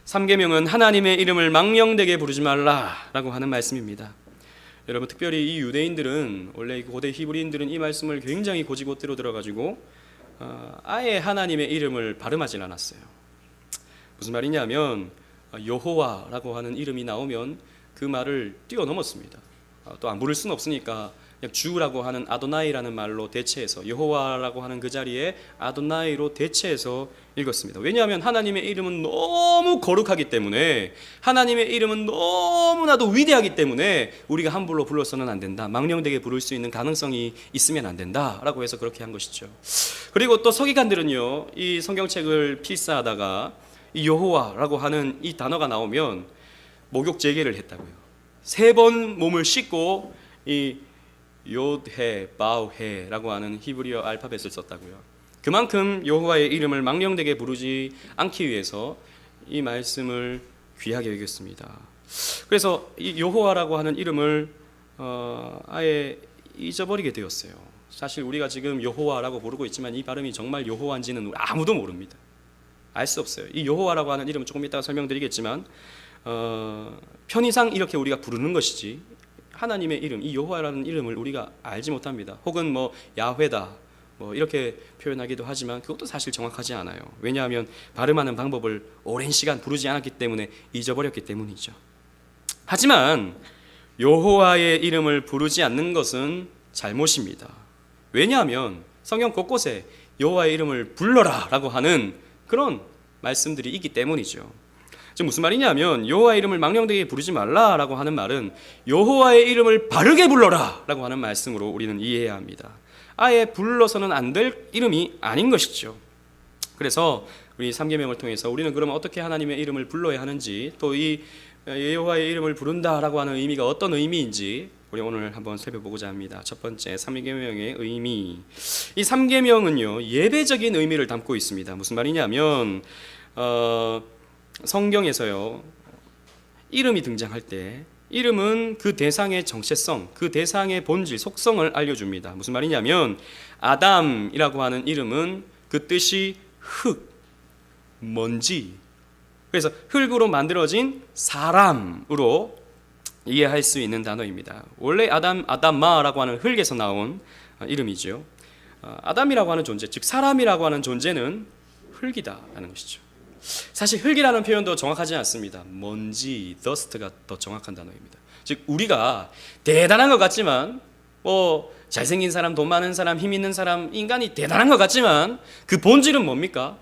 3계명은 하나님의 이름을 망령되게 부르지 말라라고 하는 말씀입니다. 여러분, 특별히 이 유대인들은, 원래 고대 히브리인들은 이 말씀을 굉장히 고지고대로 들어가지고 아예 하나님의 이름을 발음하진 않았어요. 무슨 말이냐면 여호와라고 하는 이름이 나오면 그 말을 뛰어넘었습니다. 또 안 부를 수는 없으니까 그냥 주라고 하는 아도나이라는 말로 대체해서, 여호와라고 하는 그 자리에 아도나이로 대체해서 읽었습니다. 왜냐하면 하나님의 이름은 너무 거룩하기 때문에, 하나님의 이름은 너무나도 위대하기 때문에 우리가 함부로 불러서는 안 된다, 망령되게 부를 수 있는 가능성이 있으면 안 된다라고 해서 그렇게 한 것이죠. 그리고 또 서기관들은요, 이 성경책을 필사하다가 이 여호와라고 하는 이 단어가 나오면 목욕 재개를 했다고요. 3번 몸을 씻고 이 요드해 바우해라고 하는 히브리어 알파벳을 썼다고요. 그만큼 여호와의 이름을 망령되게 부르지 않기 위해서 이 말씀을 귀하게 여겼습니다. 그래서 이 여호와라고 하는 이름을 아예 잊어버리게 되었어요. 사실 우리가 지금 여호와라고 부르고 있지만 이 발음이 정말 여호와인지는 아무도 모릅니다. 알 수 없어요. 이 여호와라고 하는 이름은 조금 이따가 설명드리겠지만 편의상 이렇게 우리가 부르는 것이지, 하나님의 이름, 이 여호와라는 이름을 우리가 알지 못합니다. 혹은 뭐 야훼다 이렇게 표현하기도 하지만 그것도 사실 정확하지 않아요. 왜냐하면 발음하는 방법을 오랜 시간 부르지 않았기 때문에 잊어버렸기 때문이죠. 하지만 여호와의 이름을 부르지 않는 것은 잘못입니다. 왜냐하면 성경 곳곳에 여호와의 이름을 불러라 라고 하는 그런 말씀들이 있기 때문이죠. 지금 무슨 말이냐면, 여호와의 이름을 망령되게 부르지 말라라고 하는 말은 여호와의 이름을 바르게 불러라 라고 하는 말씀으로 우리는 이해해야 합니다. 아예 불러서는 안 될 이름이 아닌 것이죠. 그래서 우리 3계명을 통해서 우리는 그러면 어떻게 하나님의 이름을 불러야 하는지, 또 이 여호와의 이름을 부른다라고 하는 의미가 어떤 의미인지 우리 오늘 한번 살펴보고자 합니다. 첫 번째, 3계명의 의미. 이 3계명은요, 예배적인 의미를 담고 있습니다. 무슨 말이냐면 성경에서요, 이름이 등장할 때 이름은 그 대상의 정체성, 그 대상의 본질, 속성을 알려줍니다. 무슨 말이냐면 아담이라고 하는 이름은 그 뜻이 흙, 먼지, 그래서 흙으로 만들어진 사람으로 이해할 수 있는 단어입니다. 원래 아담마라고 하는 흙에서 나온 이름이죠. 아담이라고 하는 존재, 즉 사람이라고 하는 존재는 흙이다라는 것이죠. 사실 흙이라는 표현도 정확하지 않습니다. 먼지, 더스트가 더 정확한 단어입니다. 즉 우리가 대단한 것 같지만, 잘생긴 사람, 돈 많은 사람, 힘 있는 사람, 인간이 대단한 것 같지만 그 본질은 뭡니까?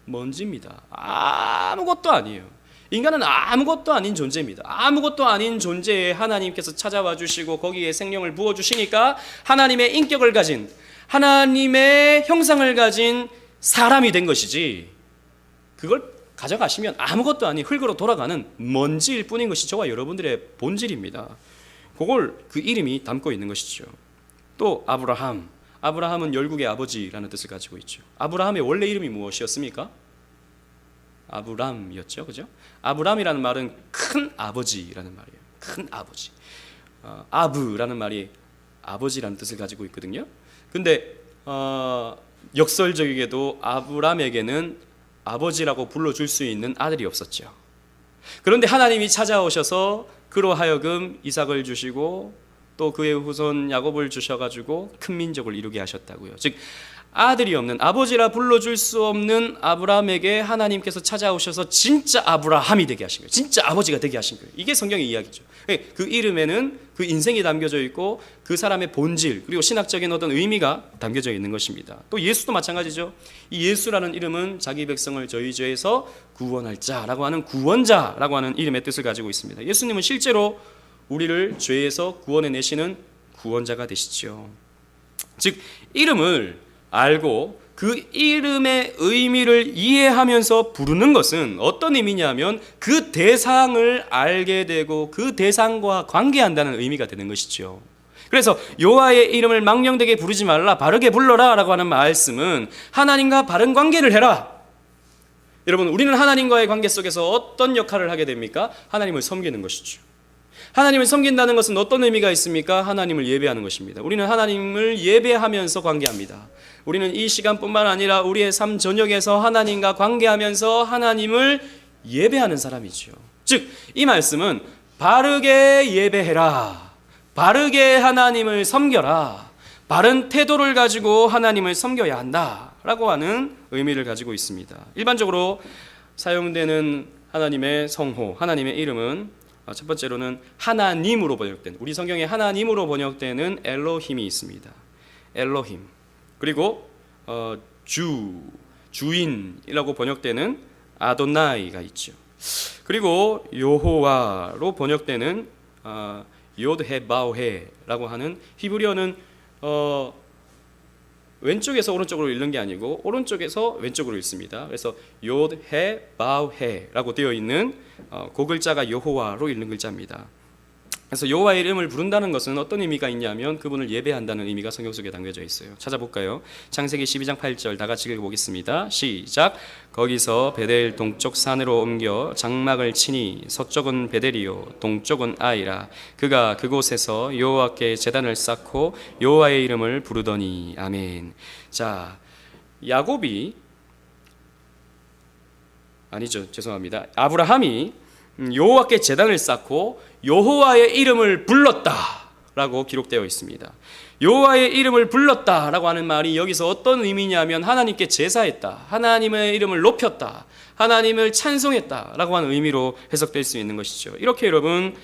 먼지입니다. 아무것도 아니에요. 인간은 아무것도 아닌 존재입니다. 아무것도 아닌 존재에 하나님께서 찾아와 주시고 거기에 생명을 부어주시니까 하나님의 인격을 가진, 하나님의 형상을 가진 사람이 된 것이지, 그걸 가져가시면 아무것도 아닌 흙으로 돌아가는 먼지일 뿐인 것이 저와 여러분들의 본질입니다. 그걸 그 이름이 담고 있는 것이죠. 또 아브라함은 열국의 아버지라는 뜻을 가지고 있죠. 아브라함의 원래 이름이 무엇이었습니까? 아브람이었죠, 그죠? 아브람이라는 말은 큰 아버지라는 말이에요. 큰 아버지. 아브라는 말이 아버지라는 뜻을 가지고 있거든요. 근데 역설적이게도 아브람에게는 아버지라고 불러줄 수 있는 아들이 없었죠. 그런데 하나님이 찾아오셔서 그로 하여금 이삭을 주시고 또 그의 후손 야곱을 주셔가지고 큰 민족을 이루게 하셨다고요. 즉 아들이 없는, 아버지라 불러줄 수 없는 아브라함에게 하나님께서 찾아오셔서 진짜 아브라함이 되게 하신 거예요. 진짜 아버지가 되게 하신 거예요. 이게 성경의 이야기죠. 그 이름에는 그 인생이 담겨져 있고 그 사람의 본질, 그리고 신학적인 어떤 의미가 담겨져 있는 것입니다. 또 예수도 마찬가지죠. 이 예수라는 이름은 자기 백성을 저희 죄에서 구원할 자라고 하는 구원자라고 하는 이름의 뜻을 가지고 있습니다. 예수님은 실제로 우리를 죄에서 구원해내시는 구원자가 되시죠. 즉 이름을 알고 그 이름의 의미를 이해하면서 부르는 것은 어떤 의미냐면 그 대상을 알게 되고 그 대상과 관계한다는 의미가 되는 것이죠. 그래서 여호와의 이름을 망령되게 부르지 말라, 바르게 불러라 라고 하는 말씀은 하나님과 바른 관계를 해라. 여러분, 우리는 하나님과의 관계 속에서 어떤 역할을 하게 됩니까? 하나님을 섬기는 것이죠. 하나님을 섬긴다는 것은 어떤 의미가 있습니까? 하나님을 예배하는 것입니다. 우리는 하나님을 예배하면서 관계합니다. 우리는 이 시간뿐만 아니라 우리의 삶 전역에서 하나님과 관계하면서 하나님을 예배하는 사람이죠. 즉, 이 말씀은 바르게 예배해라, 바르게 하나님을 섬겨라, 바른 태도를 가지고 하나님을 섬겨야 한다라고 하는 의미를 가지고 있습니다. 일반적으로 사용되는 하나님의 성호, 하나님의 이름은 첫 번째로는 하나님으로 번역된, 우리 성경에 하나님으로 번역되는 엘로힘이 있습니다. 엘로힘. 그리고 주인이라고 번역되는 아도나이가 있죠. 그리고 여호와로 번역되는 요드헤바오헤라고 하는, 히브리어는 왼쪽에서 오른쪽으로 읽는 게 아니고 오른쪽에서 왼쪽으로 읽습니다. 그래서 요드헤바오헤라고 되어 있는 그 글자가 여호와로 읽는 글자입니다. 그래서 여호와의 이름을 부른다는 것은 어떤 의미가 있냐면 그분을 예배한다는 의미가 성경 속에 담겨져 있어요. 찾아볼까요? 창세기 12장 8절 다 같이 읽어보겠습니다. 시작. 거기서 베델 동쪽 산으로 옮겨 장막을 치니 서쪽은 베델이요 동쪽은 아이라. 그가 그곳에서 여호와께 제단을 쌓고 여호와의 이름을 부르더니. 아멘. 자, 아브라함이 여호와께 제단을 쌓고 여호와의 이름을 불렀다라고 기록되어 있습니다. 여호와의 이름을 불렀다라고 하는 말이 여기서 어떤 의미냐면 하나님께 제사했다, 하나님의 이름을 높였다, 하나님을 찬송했다라고 하는 의미로 해석될 수 있는 것이죠. 이렇게 여러분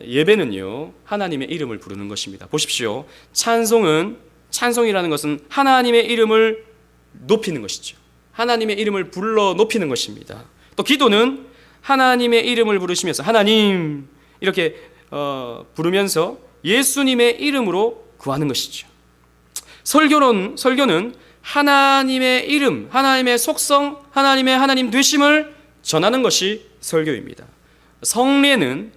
예배는요 하나님의 이름을 부르는 것입니다. 보십시오. 찬송이라는 것은 하나님의 이름을 높이는 것이죠. 하나님의 이름을 불러 높이는 것입니다. 또 기도는 하나님의 이름을 부르시면서 하나님 이렇게 부르면서 예수님의 이름으로 구하는 것이죠. 설교는 하나님의 이름, 하나님의 속성, 하나님의 하나님 되심을 전하는 것이 설교입니다. 성례는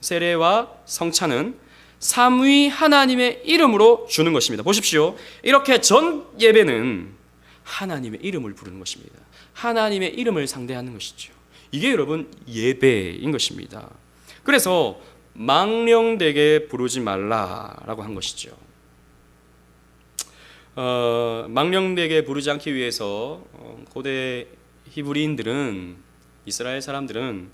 세례와 성찬은 삼위 하나님의 이름으로 주는 것입니다. 보십시오. 이렇게 전 예배는 하나님의 이름을 부르는 것입니다. 하나님의 이름을 상대하는 것이죠. 이게 여러분 예배인 것입니다. 그래서 망령되게 부르지 말라라고 한 것이죠. 망령되게 부르지 않기 위해서 고대 히브리인들은, 이스라엘 사람들은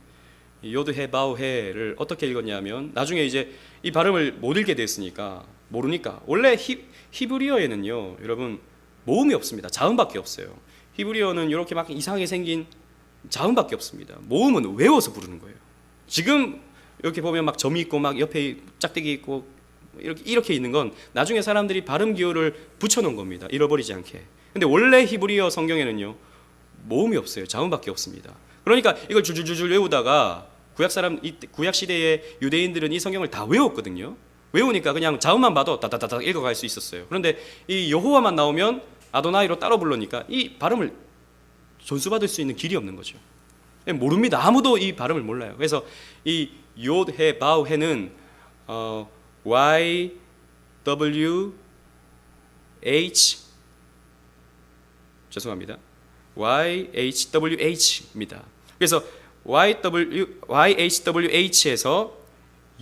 요드헤바오헤를 어떻게 읽었냐면, 나중에 이제 이 발음을 못 읽게 됐으니까 모르니까, 원래 히브리어에는요 여러분 모음이 없습니다. 자음밖에 없어요. 히브리어는 이렇게 막 이상하게 생긴 자음밖에 없습니다. 모음은 외워서 부르는 거예요. 지금 이렇게 보면 막 점이 있고 막 옆에 짝대기 있고 이렇게 있는 건 나중에 사람들이 발음 기호를 붙여놓은 겁니다. 잃어버리지 않게. 근데 원래 히브리어 성경에는요 모음이 없어요. 자음밖에 없습니다. 그러니까 이걸 줄줄줄 외우다가 구약 시대의 유대인들은 이 성경을 다 외웠거든요. 외우니까 그냥 자음만 봐도 다다다다 읽어갈 수 있었어요. 그런데 이 여호와만 나오면 아도나이로 따로 부르니까 이 발음을 존수받을 수 있는 길이 없는 거죠. 모릅니다. 아무도 이 발음을 몰라요. 그래서 이 요드헤바오헤는 YHWH입니다. 그래서 YHWH에서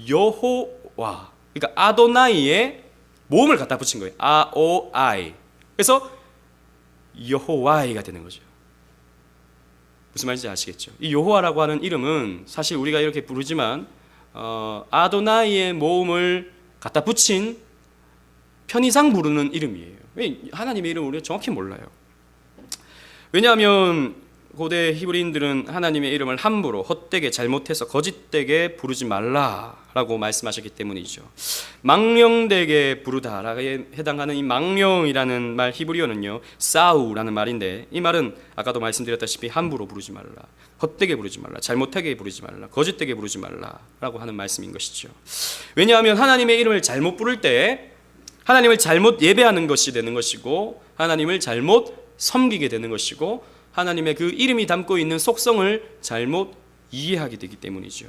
여호와, 그러니까 아도나이에 모음을 갖다 붙인 거예요. AOI. 그래서 여호와이가 되는 거죠. 무슨 말인지 아시겠죠? 이 여호와라고 하는 이름은 사실 우리가 이렇게 부르지만 아도나이의 모음을 갖다 붙인 편의상 부르는 이름이에요. 하나님의 이름을 우리가 정확히 몰라요. 왜냐하면 고대 히브리인들은 하나님의 이름을 함부로, 헛되게, 잘못해서 거짓되게 부르지 말라라고 말씀하셨기 때문이죠. 망령되게 부르다라에 해당하는 이 망령이라는 말, 히브리어는요 사우라는 말인데, 이 말은 아까도 말씀드렸다시피 함부로 부르지 말라, 헛되게 부르지 말라, 잘못되게 부르지 말라, 거짓되게 부르지 말라라고 하는 말씀인 것이죠. 왜냐하면 하나님의 이름을 잘못 부를 때 하나님을 잘못 예배하는 것이 되는 것이고, 하나님을 잘못 섬기게 되는 것이고, 하나님의 그 이름이 담고 있는 속성을 잘못 이해하게 되기 때문이죠.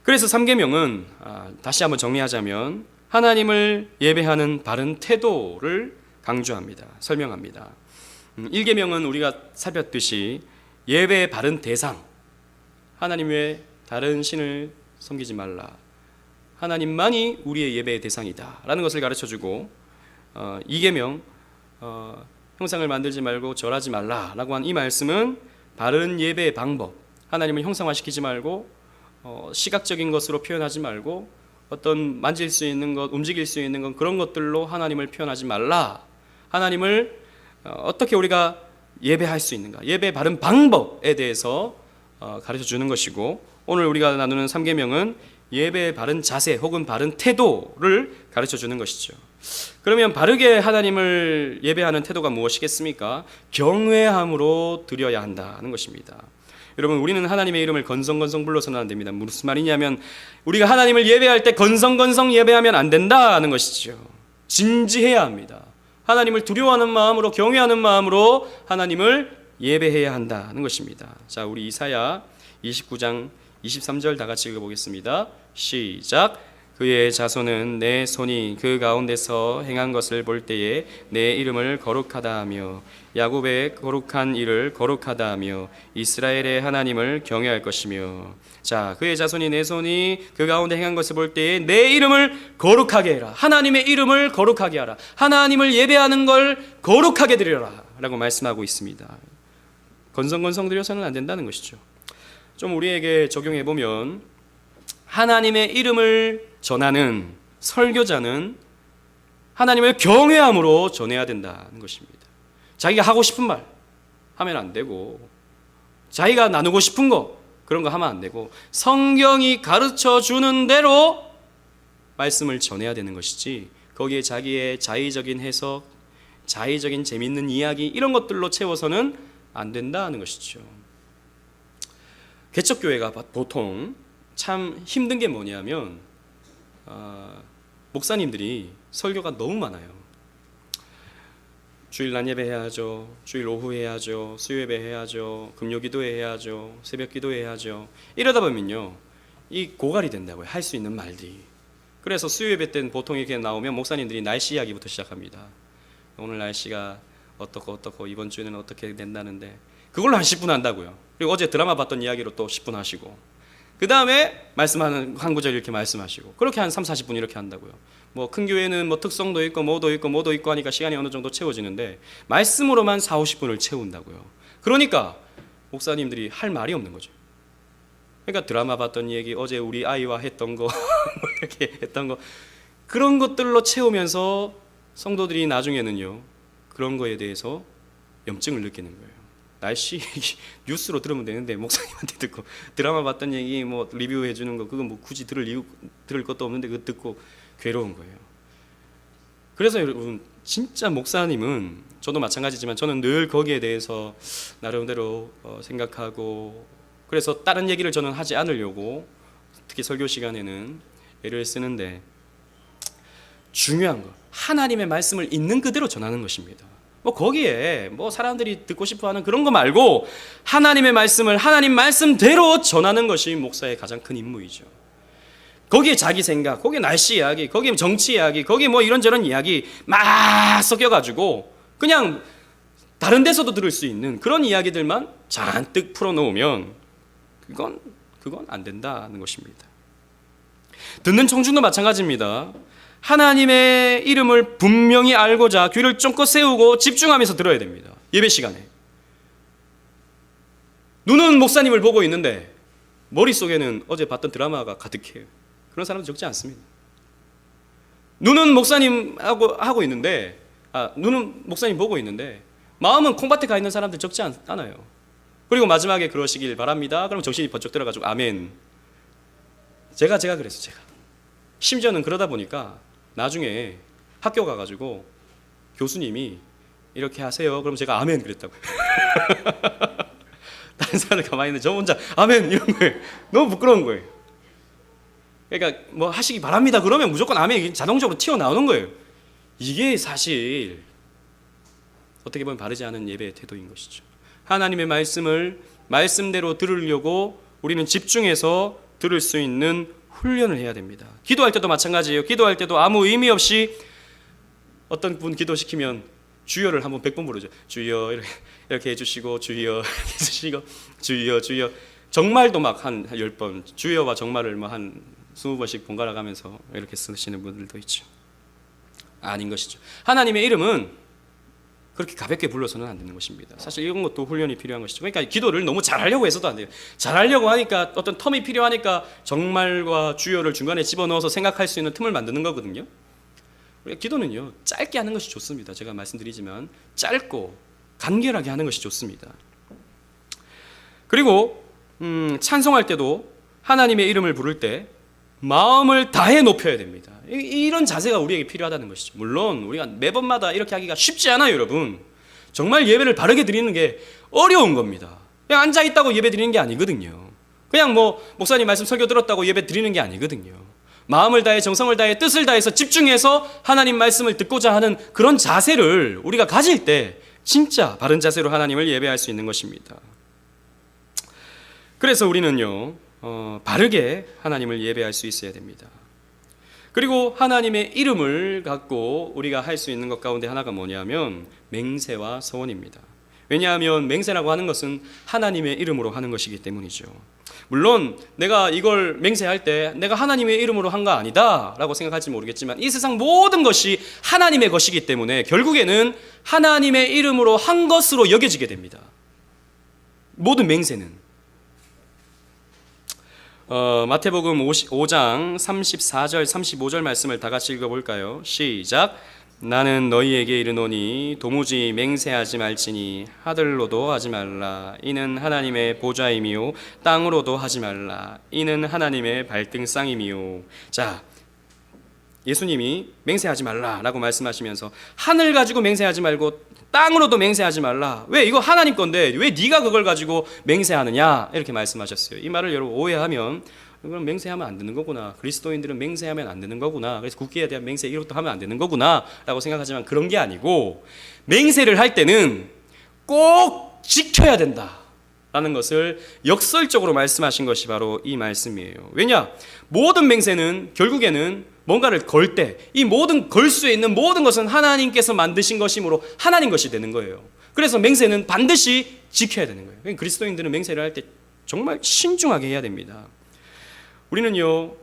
그래서 3계명은 다시 한번 정리하자면 하나님을 예배하는 바른 태도를 강조합니다. 설명합니다. 1계명은 우리가 살폈듯이 예배의 바른 대상, 하나님 외에 다른 신을 섬기지 말라, 하나님만이 우리의 예배의 대상이다 라는 것을 가르쳐주고, 2계명 형상을 만들지 말고 절하지 말라라고 한 이 말씀은 바른 예배의 방법, 하나님을 형상화시키지 말고 시각적인 것으로 표현하지 말고 어떤 만질 수 있는 것, 움직일 수 있는 것, 그런 것들로 하나님을 표현하지 말라. 하나님을 어떻게 우리가 예배할 수 있는가, 예배의 바른 방법에 대해서 가르쳐 주는 것이고, 오늘 우리가 나누는 3계명은 예배의 바른 자세 혹은 바른 태도를 가르쳐 주는 것이죠. 그러면 바르게 하나님을 예배하는 태도가 무엇이겠습니까? 경외함으로 드려야 한다는 것입니다. 여러분, 우리는 하나님의 이름을 건성건성 불러서는 안 됩니다. 무슨 말이냐면 우리가 하나님을 예배할 때 건성건성 예배하면 안 된다는 것이죠. 진지해야 합니다. 하나님을 두려워하는 마음으로, 경외하는 마음으로 하나님을 예배해야 한다는 것입니다. 자, 우리 이사야 29장 23절 다 같이 읽어보겠습니다. 시작. 그의 자손은 내 손이 그 가운데서 행한 것을 볼 때에 내 이름을 거룩하다 하며 야곱의 거룩한 일을 거룩하다 하며 이스라엘의 하나님을 경외할 것이며. 자, 그의 자손이 내 손이 그 가운데 행한 것을 볼 때에 내 이름을 거룩하게 해라. 하나님의 이름을 거룩하게 하라. 하나님을 예배하는 걸 거룩하게 드려라 라고 말씀하고 있습니다. 건성건성 드려서는 안 된다는 것이죠. 좀 우리에게 적용해보면 하나님의 이름을 전하는 설교자는 하나님을 경외함으로 전해야 된다는 것입니다. 자기가 하고 싶은 말 하면 안 되고, 자기가 나누고 싶은 거 그런 거 하면 안 되고, 성경이 가르쳐 주는 대로 말씀을 전해야 되는 것이지, 거기에 자기의 자의적인 해석, 자의적인 재미있는 이야기 이런 것들로 채워서는 안 된다는 것이죠. 개척교회가 보통 참 힘든 게 뭐냐면 목사님들이 설교가 너무 많아요. 주일 낮 예배 해야죠, 주일 오후 해야죠, 수요예배 해야죠, 금요기도 해야죠, 새벽기도 해야죠. 이러다 보면요, 이 고갈이 된다고요, 할 수 있는 말들이. 그래서 수요예배 때는 보통 이렇게 나오면 목사님들이 날씨 이야기부터 시작합니다. 오늘 날씨가 어떻고 이번 주에는 어떻게 된다는데 그걸로 한 10분 한다고요. 그리고 어제 드라마 봤던 이야기로 또 10분 하시고, 그 다음에 말씀하는 한 구절 이렇게 말씀하시고, 그렇게 한 3, 40분 이렇게 한다고요. 뭐 큰 교회는 뭐 특성도 있고 뭐도 있고 하니까 시간이 어느 정도 채워지는데 말씀으로만 4, 50분을 채운다고요. 그러니까 목사님들이 할 말이 없는 거죠. 그러니까 드라마 봤던 얘기, 어제 우리 아이와 했던 거 뭐 이렇게 했던 거, 그런 것들로 채우면서 성도들이 나중에는요, 그런 거에 대해서 염증을 느끼는 거예요. 날씨 뉴스로 들으면 되는데 목사님한테 듣고 드라마 봤던 얘기 뭐 리뷰해 주는 거, 그거 뭐 굳이 들을 것도 없는데 그거 듣고 괴로운 거예요. 그래서 여러분, 진짜 목사님은, 저도 마찬가지지만 저는 늘 거기에 대해서 나름대로 생각하고, 그래서 다른 얘기를 저는 하지 않으려고 특히 설교 시간에는 애를 쓰는데, 중요한 거 하나님의 말씀을 있는 그대로 전하는 것입니다. 뭐 거기에 뭐 사람들이 듣고 싶어하는 그런 거 말고 하나님의 말씀을 하나님 말씀대로 전하는 것이 목사의 가장 큰 임무이죠. 거기에 자기 생각, 거기에 날씨 이야기, 거기에 정치 이야기, 거기에 뭐 이런저런 이야기 막 섞여가지고 그냥 다른 데서도 들을 수 있는 그런 이야기들만 잔뜩 풀어놓으면 그건 안 된다는 것입니다. 듣는 청중도 마찬가지입니다. 하나님의 이름을 분명히 알고자 귀를 쫑긋 세우고 집중하면서 들어야 됩니다. 예배 시간에. 눈은 목사님을 보고 있는데 머릿속에는 어제 봤던 드라마가 가득해요. 그런 사람도 적지 않습니다. 눈은 목사님 하고 있는데, 눈은 목사님 보고 있는데 마음은 콩밭에 가 있는 사람들 적지 않아요. 그리고 마지막에 그러시길 바랍니다. 그럼 정신이 번쩍 들어가지고 아멘. 제가 그랬어요. 제가 심지어는 그러다 보니까 나중에 학교 가가지고 교수님이 이렇게 하세요. 그럼 제가 아멘 그랬다고요. 다른 사람들 가만히 있는데 저 혼자 아멘 이런 거예요. 너무 부끄러운 거예요. 그러니까 뭐 하시기 바랍니다 그러면 무조건 아멘이 자동적으로 튀어나오는 거예요. 이게 사실 어떻게 보면 바르지 않은 예배의 태도인 것이죠. 하나님의 말씀을 말씀대로 들으려고 우리는 집중해서 들을 수 있는 훈련을 해야 됩니다. 기도할 때도 마찬가지예요. 기도할 때도 아무 의미 없이 어떤 분 기도시키면 주여를 한번 100번 부르죠. 주여 이렇게 해주시고, 주여 이렇게 해주시고, 주여 정말도 막 한 10번 주여와 정말을 뭐 한 20번씩 번갈아 가면서 이렇게 쓰시는 분들도 있죠. 아닌 것이죠. 하나님의 이름은 그렇게 가볍게 불러서는 안 되는 것입니다. 사실 이런 것도 훈련이 필요한 것이죠. 그러니까 기도를 너무 잘하려고 해서도 안 돼요. 잘하려고 하니까 어떤 텀이 필요하니까 정말과 주여를 중간에 집어넣어서 생각할 수 있는 틈을 만드는 거거든요. 우리가 기도는요, 짧게 하는 것이 좋습니다. 제가 말씀드리지만 짧고 간결하게 하는 것이 좋습니다. 그리고 찬송할 때도 하나님의 이름을 부를 때 마음을 다해 높여야 됩니다. 이런 자세가 우리에게 필요하다는 것이죠. 물론 우리가 매번마다 이렇게 하기가 쉽지 않아요, 여러분. 정말 예배를 바르게 드리는 게 어려운 겁니다. 그냥 앉아있다고 예배 드리는 게 아니거든요. 그냥 목사님 말씀 설교 들었다고 예배 드리는 게 아니거든요. 마음을 다해, 정성을 다해, 뜻을 다해서 집중해서 하나님 말씀을 듣고자 하는 그런 자세를 우리가 가질 때 진짜 바른 자세로 하나님을 예배할 수 있는 것입니다. 그래서 우리는요, 바르게 하나님을 예배할 수 있어야 됩니다. 그리고 하나님의 이름을 갖고 우리가 할 수 있는 것 가운데 하나가 뭐냐면 맹세와 서원입니다. 왜냐하면 맹세라고 하는 것은 하나님의 이름으로 하는 것이기 때문이죠. 물론 내가 이걸 맹세할 때 내가 하나님의 이름으로 한 거 아니다 라고 생각할지 모르겠지만 이 세상 모든 것이 하나님의 것이기 때문에 결국에는 하나님의 이름으로 한 것으로 여겨지게 됩니다. 모든 맹세는. 마태복음 5장 34절 35절 말씀을 다 같이 읽어볼까요? 시작. 나는 너희에게 이르노니 도무지 맹세하지 말지니 하늘로도 하지 말라 이는 하나님의 보좌임이요 땅으로도 하지 말라 이는 하나님의 발등상임이요. 자, 예수님이 맹세하지 말라라고 말씀하시면서 하늘 가지고 맹세하지 말고 땅으로도 맹세하지 말라. 왜? 이거 하나님 건데 왜 네가 그걸 가지고 맹세하느냐 이렇게 말씀하셨어요. 이 말을 여러분 오해하면 그럼 맹세하면 안 되는 거구나, 그리스도인들은 맹세하면 안 되는 거구나, 그래서 국기에 대한 맹세 이것도 하면 안 되는 거구나 라고 생각하지만 그런 게 아니고 맹세를 할 때는 꼭 지켜야 된다 라는 것을 역설적으로 말씀하신 것이 바로 이 말씀이에요. 왜냐? 모든 맹세는 결국에는 뭔가를 걸 때 이 모든 걸 수 있는 모든 것은 하나님께서 만드신 것이므로 하나님 것이 되는 거예요. 그래서 맹세는 반드시 지켜야 되는 거예요. 그리스도인들은 맹세를 할 때 정말 신중하게 해야 됩니다. 우리는요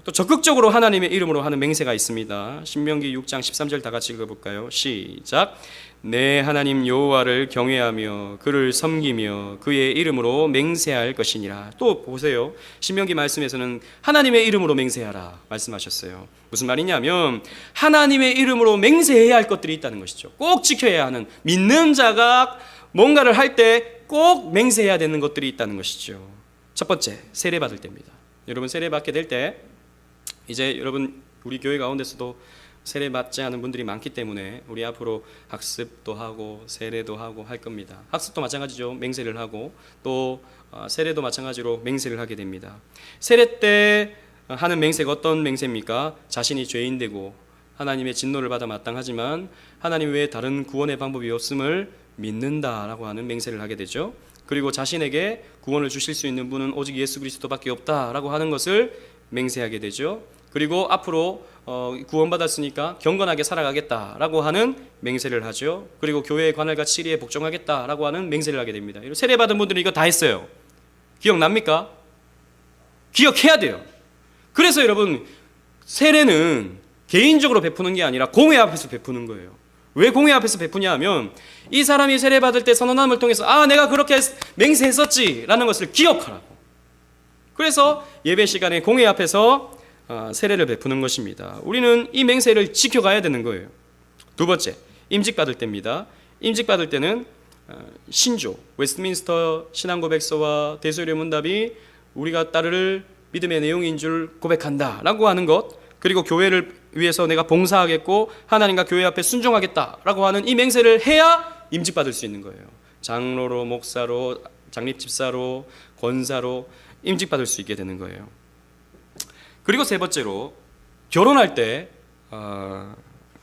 또 적극적으로 하나님의 이름으로 하는 맹세가 있습니다. 신명기 6장 13절 다 같이 읽어볼까요? 시작. 내 하나님 여호와를 경외하며 그를 섬기며 그의 이름으로 맹세할 것이니라. 또 보세요, 신명기 말씀에서는 하나님의 이름으로 맹세하라 말씀하셨어요. 무슨 말이냐면 하나님의 이름으로 맹세해야 할 것들이 있다는 것이죠. 꼭 지켜야 하는, 믿는 자가 뭔가를 할 때 꼭 맹세해야 되는 것들이 있다는 것이죠. 첫 번째, 세례 받을 때입니다. 여러분 세례 받게 될 때 이제 여러분 우리 교회 가운데서도 세례 받지 않은 분들이 많기 때문에 우리 앞으로 학습도 하고 세례도 하고 할 겁니다. 학습도 마찬가지죠. 맹세를 하고 또 세례도 마찬가지로 맹세를 하게 됩니다. 세례 때 하는 맹세가 어떤 맹세입니까? 자신이 죄인 되고 하나님의 진노를 받아 마땅하지만 하나님 외에 다른 구원의 방법이 없음을 믿는다라고 하는 맹세를 하게 되죠. 그리고 자신에게 구원을 주실 수 있는 분은 오직 예수 그리스도밖에 없다라고 하는 것을 맹세하게 되죠. 그리고 앞으로 구원받았으니까 경건하게 살아가겠다라고 하는 맹세를 하죠. 그리고 교회의 관할과 치리에 복종하겠다라고 하는 맹세를 하게 됩니다. 세례받은 분들은 이거 다 했어요. 기억납니까? 기억해야 돼요. 그래서 여러분 세례는 개인적으로 베푸는 게 아니라 공회 앞에서 베푸는 거예요. 왜 공회 앞에서 베푸냐 하면 이 사람이 세례받을 때 선언함을 통해서 내가 그렇게 맹세했었지 라는 것을 기억하라고. 그래서 예배 시간에 공회 앞에서 세례를 베푸는 것입니다. 우리는 이 맹세를 지켜가야 되는 거예요. 두 번째, 임직받을 때입니다. 임직받을 때는 신조, 웨스트민스터 신앙고백서와 대소리 문답이 우리가 따를 믿음의 내용인 줄 고백한다 라고 하는 것, 그리고 교회를 위해서 내가 봉사하겠고 하나님과 교회 앞에 순종하겠다라고 하는 이 맹세를 해야 임직받을 수 있는 거예요. 장로로, 목사로, 장립집사로, 권사로 임직받을 수 있게 되는 거예요. 그리고 세 번째로 결혼할 때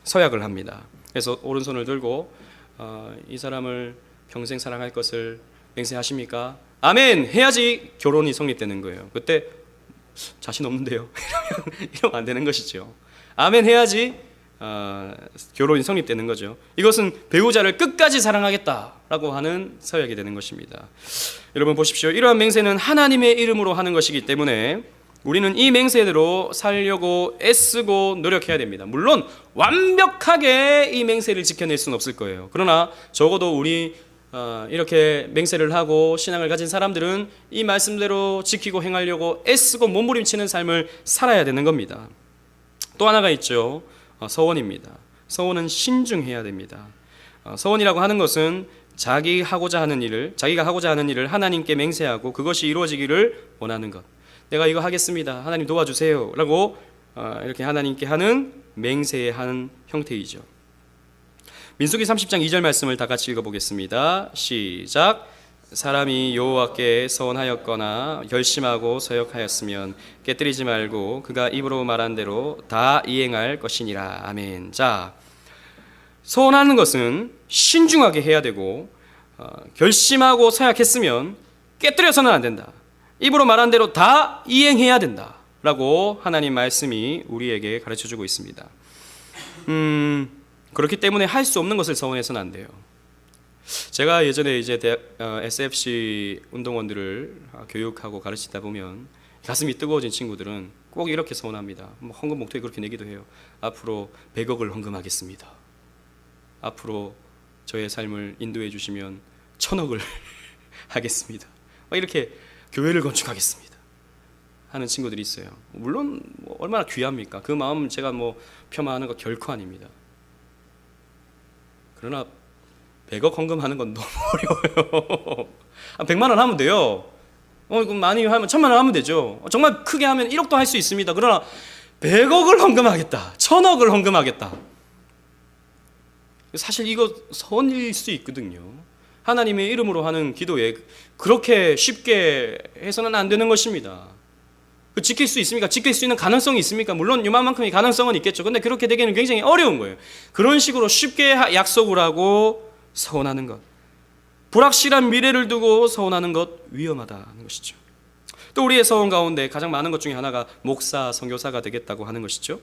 서약을 합니다. 그래서 오른손을 들고 이 사람을 평생 사랑할 것을 맹세하십니까? 아멘 해야지 결혼이 성립되는 거예요. 그때 자신 없는데요 이러면 안 되는 것이죠. 아멘 해야지 결혼이 성립되는 거죠. 이것은 배우자를 끝까지 사랑하겠다라고 하는 서약이 되는 것입니다. 여러분 보십시오. 이러한 맹세는 하나님의 이름으로 하는 것이기 때문에 우리는 이 맹세대로 살려고 애쓰고 노력해야 됩니다. 물론 완벽하게 이 맹세를 지켜낼 수는 없을 거예요. 그러나 적어도 우리 이렇게 맹세를 하고 신앙을 가진 사람들은 이 말씀대로 지키고 행하려고 애쓰고 몸부림치는 삶을 살아야 되는 겁니다. 또 하나가 있죠. 서원입니다. 서원은 신중해야 됩니다. 서원이라고 하는 것은 자기가 하고자 하는 일을 하나님께 맹세하고 그것이 이루어지기를 원하는 것. 내가 이거 하겠습니다. 하나님 도와주세요. 라고 이렇게 하나님께 하는 맹세의 한 형태이죠. 민수기 30장 2절 말씀을 다 같이 읽어보겠습니다. 시작. 사람이 여호와께 서원하였거나 결심하고 서역하였으면 깨뜨리지 말고 그가 입으로 말한 대로 다 이행할 것이니라. 아멘. 자, 서원하는 것은 신중하게 해야 되고 결심하고 서약했으면 깨뜨려서는 안 된다. 입으로 말한 대로 다 이행해야 된다 라고 하나님 말씀이 우리에게 가르쳐주고 있습니다. 그렇기 때문에 할 수 없는 것을 서원해서는 안 돼요. 제가 예전에 이제 SFC 운동원들을 교육하고 가르치다 보면 가슴이 뜨거워진 친구들은 꼭 이렇게 서원합니다. 헌금 목표에 그렇게 내기도 해요. 앞으로 100억을 헌금하겠습니다. 앞으로 저의 삶을 인도해 주시면 1000억을 하겠습니다. 이렇게 교회를 건축하겠습니다 하는 친구들이 있어요. 물론 얼마나 귀합니까? 그 마음 제가 폄하하는 거 결코 아닙니다. 그러나 100억 헌금하는 건 너무 어려워요. 100만 원 하면 돼요. 많이 하면 1000만 원 하면 되죠. 정말 크게 하면 1억도 할 수 있습니다. 그러나 100억을 헌금하겠다, 1000억을 헌금하겠다. 사실 이거 선일 수 있거든요. 하나님의 이름으로 하는 기도에 그렇게 쉽게 해서는 안 되는 것입니다. 지킬 수 있습니까? 지킬 수 있는 가능성이 있습니까? 물론 이만큼의 가능성은 있겠죠. 근데 그렇게 되기는 굉장히 어려운 거예요. 그런 식으로 쉽게 약속을 하고 서원하는 것, 불확실한 미래를 두고 서원하는 것 위험하다는 것이죠. 또 우리의 서원 가운데 가장 많은 것 중에 하나가 목사, 선교사가 되겠다고 하는 것이죠.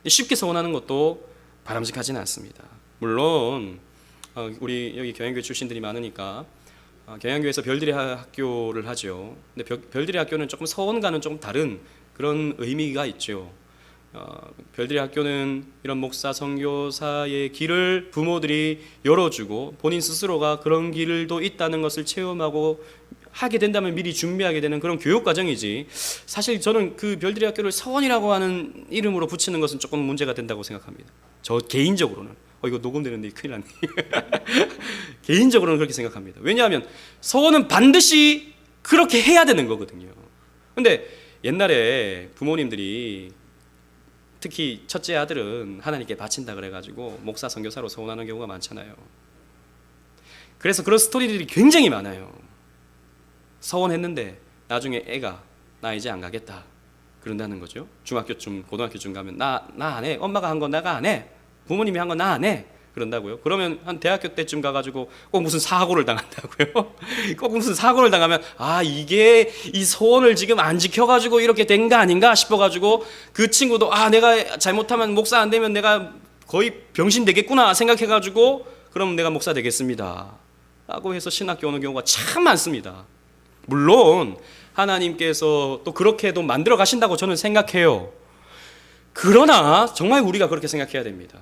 쉽게 서원하는 것도 바람직하지는 않습니다. 물론 우리 여기 경영교회 출신들이 많으니까 경영교회에서 별들의 학교를 하죠. 근데 별들의 학교는 조금 서원과는 조금 다른 그런 의미가 있죠. 별들의 학교는 이런 목사, 선교사의 길을 부모들이 열어주고 본인 스스로가 그런 길도 있다는 것을 체험하고 하게 된다면 미리 준비하게 되는 그런 교육 과정이지, 사실 저는 그 별들의 학교를 서원이라고 하는 이름으로 붙이는 것은 조금 문제가 된다고 생각합니다. 저 개인적으로는. 이거 녹음되는데 큰일 났네. 개인적으로는 그렇게 생각합니다. 왜냐하면 서원은 반드시 그렇게 해야 되는 거거든요. 근데 옛날에 부모님들이 특히 첫째 아들은 하나님께 바친다 그래가지고 목사, 선교사로 서원하는 경우가 많잖아요. 그래서 그런 스토리들이 굉장히 많아요. 서원했는데 나중에 애가 나 이제 안 가겠다 그런다는 거죠. 중학교쯤, 고등학교쯤 가면 나 안 해. 엄마가 한 건 내가 안 해. 부모님이 한 건 나 안 해. 그런다고요. 그러면 한 대학교 때쯤 가가지고 꼭 무슨 사고를 당한다고요. 꼭 무슨 사고를 당하면 이게 이 소원을 지금 안 지켜가지고 이렇게 된 거 아닌가 싶어가지고 그 친구도 내가 잘못하면 목사 안 되면 내가 거의 병신 되겠구나 생각해가지고 그럼 내가 목사 되겠습니다 라고 해서 신학교 오는 경우가 참 많습니다. 물론 하나님께서 또 그렇게도 만들어 가신다고 저는 생각해요. 그러나 정말 우리가 그렇게 생각해야 됩니다.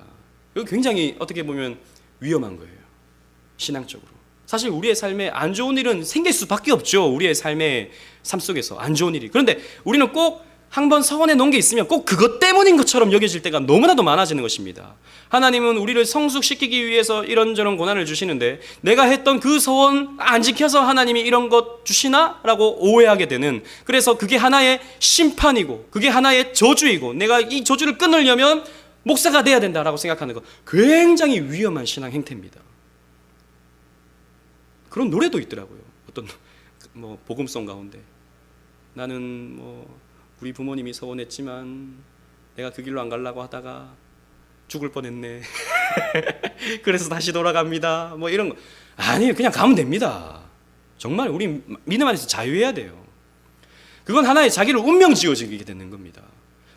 이거 굉장히 어떻게 보면 위험한 거예요. 신앙적으로. 사실 우리의 삶에 안 좋은 일은 생길 수밖에 없죠. 우리의 삶의 삶 속에서 안 좋은 일이. 그런데 우리는 꼭 한 번 서원해 놓은 게 있으면 꼭 그것 때문인 것처럼 여겨질 때가 너무나도 많아지는 것입니다. 하나님은 우리를 성숙시키기 위해서 이런저런 고난을 주시는데 내가 했던 그 서원 안 지켜서 하나님이 이런 것 주시나? 라고 오해하게 되는, 그래서 그게 하나의 심판이고 그게 하나의 저주이고 내가 이 저주를 끊으려면 목사가 돼야 된다라고 생각하는 거 굉장히 위험한 신앙 행태입니다. 그런 노래도 있더라고요. 어떤 복음송 가운데 나는 우리 부모님이 서원했지만 내가 그 길로 안 가려고 하다가 죽을 뻔했네. 그래서 다시 돌아갑니다. 이런 거 아니에요. 그냥 가면 됩니다. 정말 우리 믿음 안에서 자유해야 돼요. 그건 하나의 자기를 운명 지어지게 되는 겁니다.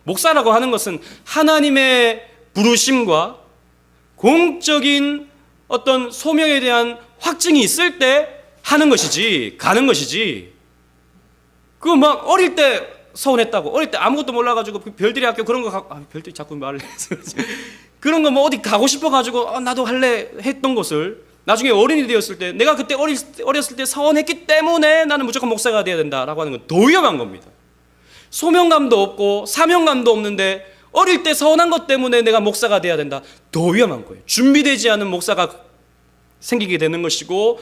목사라고 하는 것은 하나님의 부르심과 공적인 어떤 소명에 대한 확증이 있을 때 하는 것이지, 가는 것이지, 어릴 때 서운했다고. 어릴 때 아무것도 몰라가지고 별들의 학교 그런 거 별들이 자꾸 말을 해서 그런 거 뭐 어디 가고 싶어가지고 나도 할래 했던 것을 나중에 어른이 되었을 때 내가 그때 어렸을 때 서운했기 때문에 나는 무조건 목사가 돼야 된다라고 하는 건 더 위험한 겁니다. 소명감도 없고 사명감도 없는데 어릴 때 서운한 것 때문에 내가 목사가 돼야 된다. 더 위험한 거예요. 준비되지 않은 목사가 생기게 되는 것이고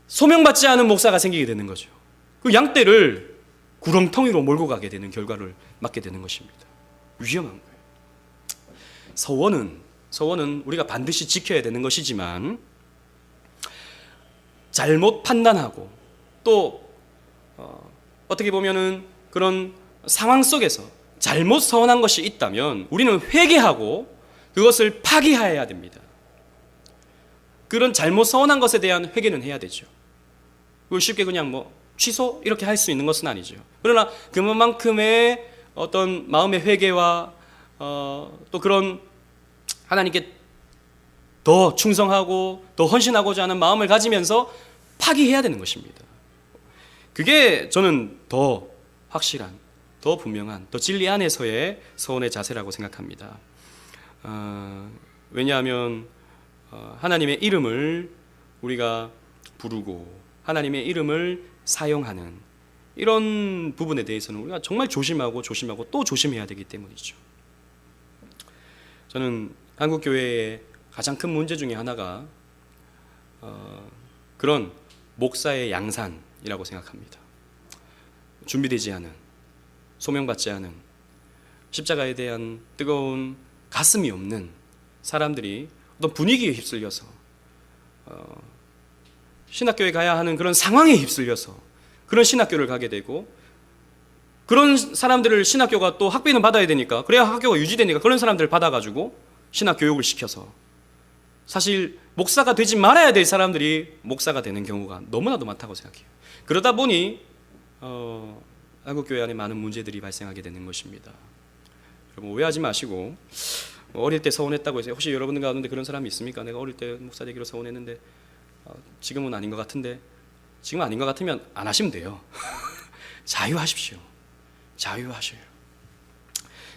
소명받지 않은 목사가 생기게 되는 거죠. 그 양떼를 구렁텅이로 몰고 가게 되는 결과를 맞게 되는 것입니다. 위험한 거예요. 서원은 우리가 반드시 지켜야 되는 것이지만 잘못 판단하고 또 어떻게 보면은 그런 상황 속에서 잘못 서원한 것이 있다면 우리는 회개하고 그것을 파기해야 됩니다. 그런 잘못 서원한 것에 대한 회개는 해야 되죠. 그걸 쉽게 그냥 뭐 취소 이렇게 할 수 있는 것은 아니죠. 그러나 그만큼의 어떤 마음의 회개와 또 그런 하나님께 더 충성하고 더 헌신하고자 하는 마음을 가지면서 파기해야 되는 것입니다. 그게 저는 더 확실한, 더 분명한, 더 진리 안에서의 서원의 자세라고 생각합니다. 왜냐하면 하나님의 이름을 우리가 부르고 하나님의 이름을 사용하는 이런 부분에 대해서는 우리가 정말 조심하고 또 조심해야 되기 때문이죠. 저는 한국 교회의 가장 큰 문제 중에 하나가 그런 목사의 양산이라고 생각합니다. 준비되지 않은, 소명받지 않은, 십자가에 대한 뜨거운 가슴이 없는 사람들이 어떤 분위기에 휩쓸려서 신학교에 가야 하는 그런 상황에 휩쓸려서 그런 신학교를 가게 되고, 그런 사람들을 신학교가 또 학비는 받아야 되니까, 그래야 학교가 유지되니까 그런 사람들을 받아가지고 신학 교육을 시켜서 사실 목사가 되지 말아야 될 사람들이 목사가 되는 경우가 너무나도 많다고 생각해요. 그러다 보니 한국교회 안에 많은 문제들이 발생하게 되는 것입니다. 여러분 오해하지 마시고, 어릴 때 서운했다고 해서 혹시 여러분 가운데 그런 사람이 있습니까? 내가 어릴 때 목사 되기로 서운했는데 지금은 아닌 것 같은데, 지금 아닌 것 같으면 안 하시면 돼요. 자유하십시오. 자유하셔요.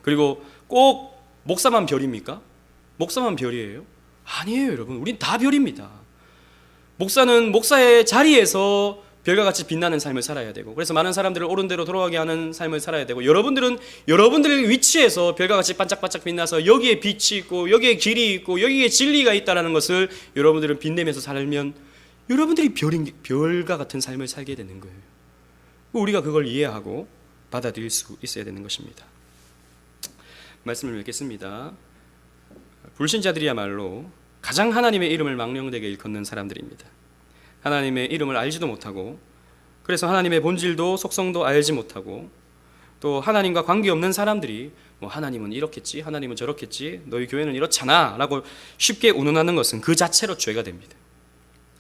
그리고 꼭 목사만 별입니까? 목사만 별이에요? 아니에요, 여러분. 우린 다 별입니다. 목사는 목사의 자리에서 별과 같이 빛나는 삶을 살아야 되고, 그래서 많은 사람들을 옳은 대로 돌아가게 하는 삶을 살아야 되고, 여러분들은 여러분들의 위치에서 별과 같이 반짝반짝 빛나서 여기에 빛이 있고 여기에 길이 있고 여기에 진리가 있다는 것을 여러분들은 빛내면서 살면 여러분들이 별과 같은 삶을 살게 되는 거예요. 우리가 그걸 이해하고 받아들일 수 있어야 되는 것입니다. 말씀을 맺겠습니다. 불신자들이야말로 가장 하나님의 이름을 망령되게 일컫는 사람들입니다. 하나님의 이름을 알지도 못하고, 그래서 하나님의 본질도 속성도 알지 못하고, 또 하나님과 관계없는 사람들이 뭐 하나님은 이렇겠지, 하나님은 저렇겠지, 너희 교회는 이렇잖아 라고 쉽게 운운하는 것은 그 자체로 죄가 됩니다.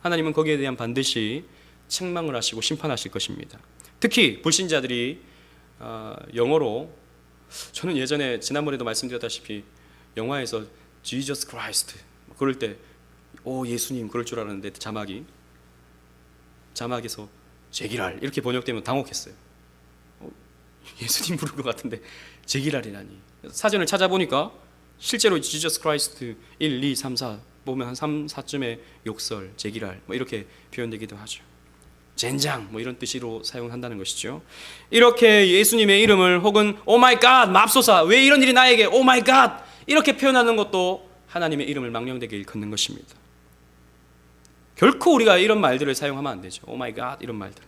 하나님은 거기에 대한 반드시 책망을 하시고 심판하실 것입니다. 특히 불신자들이 영어로, 저는 예전에 지난번에도 말씀드렸다시피 영화에서 Jesus Christ 그럴 때 예수님 그럴 줄 알았는데 자막에서 제기랄 이렇게 번역되면 당혹했어요. 예수님 부른 것 같은데 제기랄이라니. 사전을 찾아보니까 실제로 Jesus Christ 1, 2, 3, 4 보면 한 3, 4쯤에 욕설, 제기랄 뭐 이렇게 표현되기도 하죠. 젠장 뭐 이런 뜻으로 사용한다는 것이죠. 이렇게 예수님의 이름을 혹은 오 마이 갓 맙소사 왜 이런 일이 나에게 오 마이 갓 이렇게 표현하는 것도 하나님의 이름을 망령되게 일컫는 것입니다. 결코 우리가 이런 말들을 사용하면 안 되죠. 오 마이 갓 이런 말들.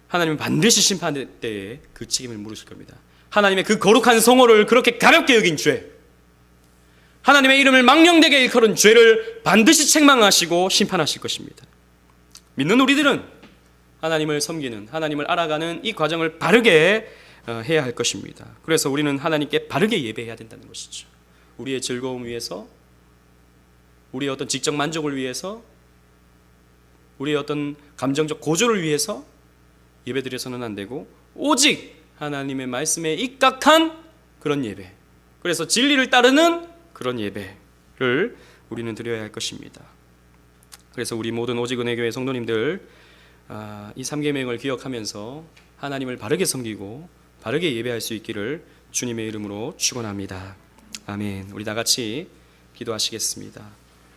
하나님은 반드시 심판 때에 그 책임을 물으실 겁니다. 하나님의 그 거룩한 성호를 그렇게 가볍게 여긴 죄, 하나님의 이름을 망령되게 일컬은 죄를 반드시 책망하시고 심판하실 것입니다. 믿는 우리들은 하나님을 섬기는, 하나님을 알아가는 이 과정을 바르게 해야 할 것입니다. 그래서 우리는 하나님께 바르게 예배해야 된다는 것이죠. 우리의 즐거움 위해서, 우리의 어떤 직적 만족을 위해서, 우리의 어떤 감정적 고조를 위해서 예배드려서는 안 되고, 오직 하나님의 말씀에 입각한 그런 예배, 그래서 진리를 따르는 그런 예배를 우리는 드려야 할 것입니다. 그래서 우리 모든 오직 은혜교회 성도님들 이 3계명을 기억하면서 하나님을 바르게 섬기고 바르게 예배할 수 있기를 주님의 이름으로 축원합니다. 아멘. 우리 다 같이 기도하시겠습니다.